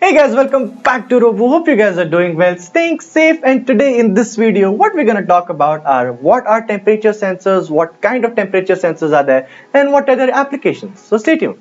Hey guys, welcome back to Robu. Hope you guys are doing well, staying safe. And today in this video, what we're going to talk about are what are temperature sensors, what kind of temperature sensors are there, and what are their applications. So stay tuned.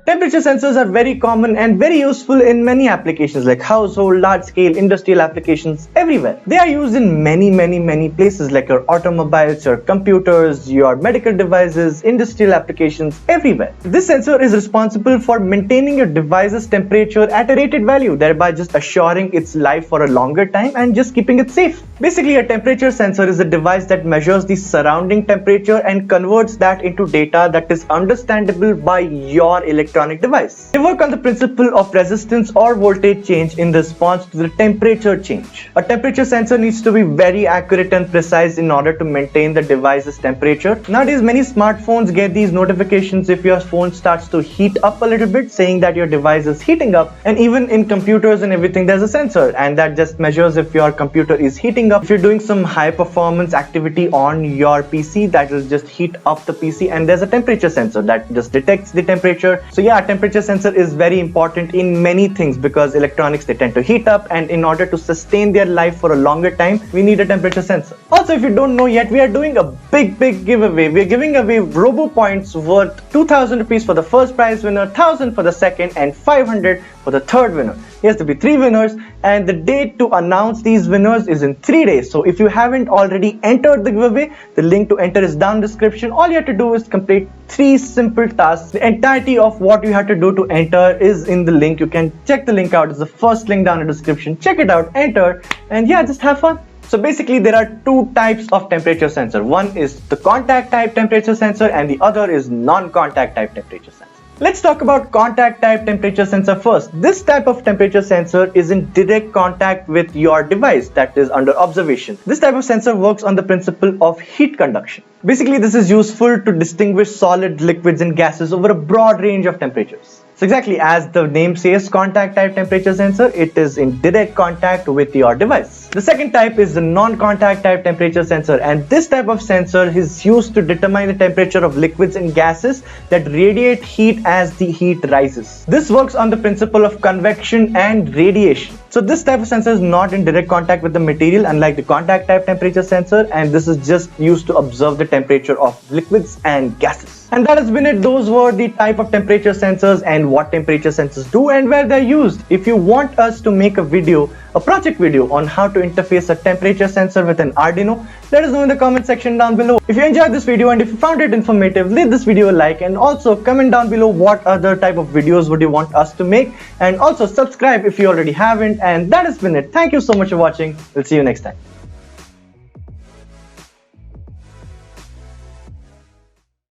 Temperature sensors are very common and very useful in many applications like household, large-scale, industrial applications, everywhere. They are used in many places like your automobiles, your computers, your medical devices, industrial applications, everywhere. This sensor is responsible for maintaining your device's temperature at a rated value, thereby just assuring its life for a longer time and just keeping it safe. Basically, a temperature sensor is a device that measures the surrounding temperature and converts that into data that is understandable by your electronic device. They work on the principle of resistance or voltage change in response to the temperature change. A temperature sensor needs to be very accurate and precise in order to maintain the device's temperature. Nowadays, many smartphones get these notifications if your phone starts to heat up a little bit, saying that your device is heating up. And even in computers and everything, there's a sensor, and that just measures if your computer is heating up. If you're doing some high performance activity on your PC, that will just heat up the PC, and there's a temperature sensor that just detects the temperature. So yeah, a temperature sensor is very important in many things because electronics, they tend to heat up, and in order to sustain their life for a longer time, we need a temperature sensor. Also, if you don't know yet, we are doing a big giveaway. We're giving away Robu points worth 2,000 rupees for the first prize winner, 1,000 for the second, and 500 for the third winner. Yes, to be 3 winners, and the date to announce these winners is in 3 days. So if you haven't already entered the giveaway, the link to enter is down in the description. All you have to do is complete 3 simple tasks. The entirety of what you have to do to enter is in the link. You can check the link out. It's the first link down in the description. Check it out, enter, and yeah, just have fun. So basically, there are 2 types of temperature sensor. One is the contact type temperature sensor, and the other is non-contact type temperature sensor. Let's talk about contact type temperature sensor first. This type of temperature sensor is in direct contact with your device that is under observation. This type of sensor works on the principle of heat conduction. Basically, this is useful to distinguish solid, liquids and gases over a broad range of temperatures. So exactly as the name says, contact type temperature sensor, it is in direct contact with your device. The second type is the non-contact type temperature sensor, and this type of sensor is used to determine the temperature of liquids and gases that radiate heat as the heat rises. This works on the principle of convection and radiation. So this type of sensor is not in direct contact with the material, unlike the contact type temperature sensor, and this is just used to observe the temperature of liquids and gases. And that has been it. Those were the type of temperature sensors and what temperature sensors do and where they're used. If you want us to make a video, a project video on how to interface a temperature sensor with an Arduino, let us know in the comment section down below. If you enjoyed this video and if you found it informative, leave this video a like, and also comment down below what other type of videos would you want us to make, and also subscribe if you already haven't. And that has been it. Thank you so much for watching. We'll see you next time.